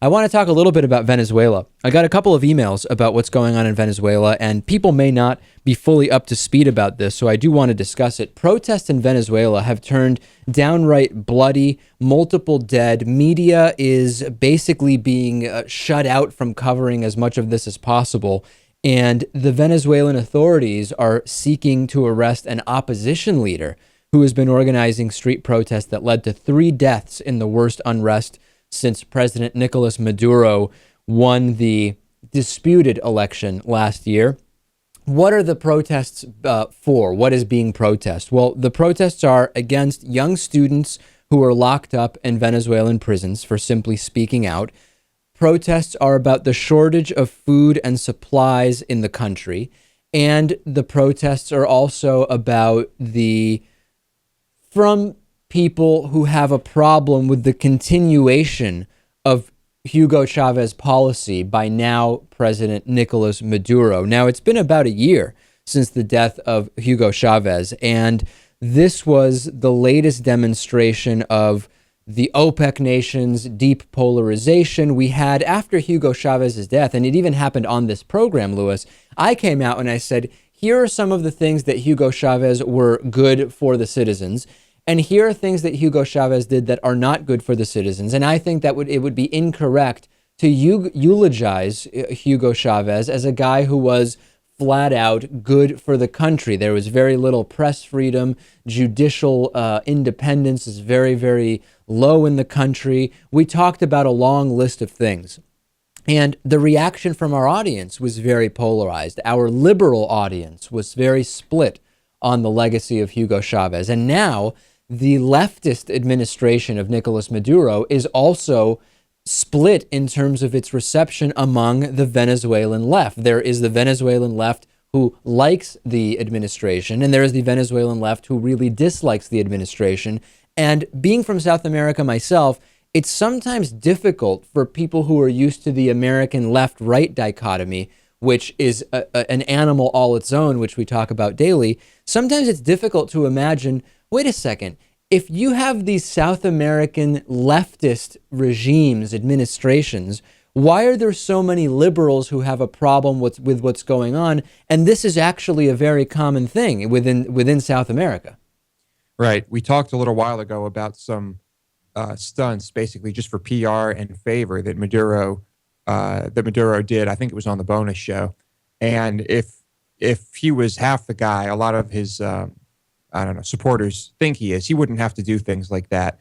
I want to talk a little bit about Venezuela. I got a couple of emails about what's going on in Venezuela, and people may not be fully up to speed about this, so I do want to discuss it. Protests in Venezuela have turned downright bloody, multiple dead. Media is basically being shut out from covering as much of this as possible. And the Venezuelan authorities are seeking to arrest an opposition leader who has been organizing street protests that led to 3 deaths in the worst unrest since President Nicolas Maduro won the disputed election last year. What are the protests for? What is being protested? Well, the protests are against young students who are locked up in Venezuelan prisons for simply speaking out. Protests are about the shortage of food and supplies in the country. And the protests are also about from people who have a problem with the continuation of Hugo Chavez policy by now President Nicolas Maduro. Now, it's been about a year since the death of Hugo Chavez, and this was the latest demonstration of the OPEC nations' deep polarization. We had, after Hugo Chavez's death, and it even happened on this program, Lewis, I came out and I said, here are some of the things that Hugo Chavez were good for the citizens, and here are things that Hugo Chavez did that are not good for the citizens. And I think that it would be incorrect to eulogize Hugo Chavez as a guy who was flat out good for the country. There was very little press freedom. Judicial independence is very, very low in the country. We talked about a long list of things. And the reaction from our audience was very polarized. Our liberal audience was very split on the legacy of Hugo Chavez. And now the leftist administration of Nicolas Maduro is also split in terms of its reception among the Venezuelan left. There is the Venezuelan left who likes the administration, and there is the Venezuelan left who really dislikes the administration. And being from South America myself, it's sometimes difficult for people who are used to the American left-right dichotomy, which is an animal all its own, which we talk about daily. Sometimes it's difficult to imagine, wait a second, if you have these South American leftist regimes, administrations, why are there so many liberals who have a problem with what's going on? And this is actually a very common thing within South America. Right. We talked a little while ago about some stunts, basically just for PR and favor that Maduro did. I think it was on the Bonus Show. And if he was half the guy, a lot of his supporters think he is, he wouldn't have to do things like that.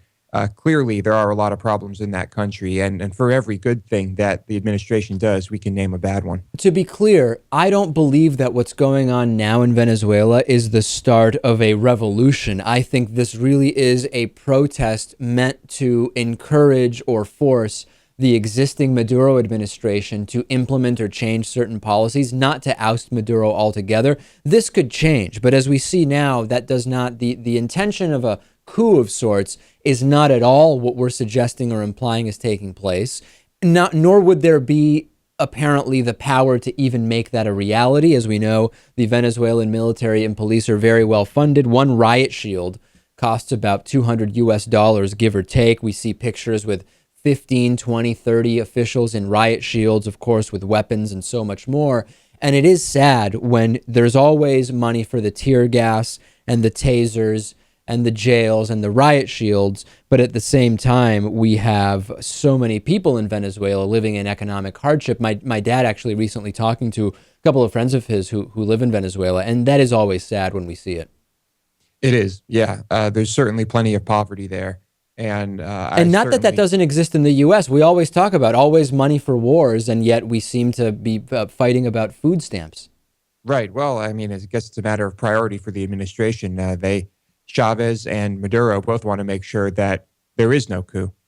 Clearly, there are a lot of problems in that country, and for every good thing that the administration does, we can name a bad one. To be clear, I don't believe that what's going on now in Venezuela is the start of a revolution. I think this really is a protest meant to encourage or force the existing Maduro administration to implement or change certain policies, not to oust Maduro altogether. This could change, but as we see now, that does not, the intention of a coup of sorts is not at all what we're suggesting or implying is taking place. Nor would there be apparently the power to even make that a reality. As we know, the Venezuelan military and police are very well funded. One riot shield costs about $200, give or take. We see pictures with 15, 20, 30 officials in riot shields, of course, with weapons and so much more. And it is sad when there's always money for the tear gas and the tasers and the jails and the riot shields, but at the same time, we have so many people in Venezuela living in economic hardship. My dad actually recently talking to a couple of friends of his who live in Venezuela, and that is always sad when we see it. It is, yeah. There's certainly plenty of poverty there. And not that doesn't exist in the U.S. We always talk about always money for wars, and yet we seem to be fighting about food stamps. Right. Well, I mean, I guess it's a matter of priority for the administration. Chavez and Maduro both want to make sure that there is no coup.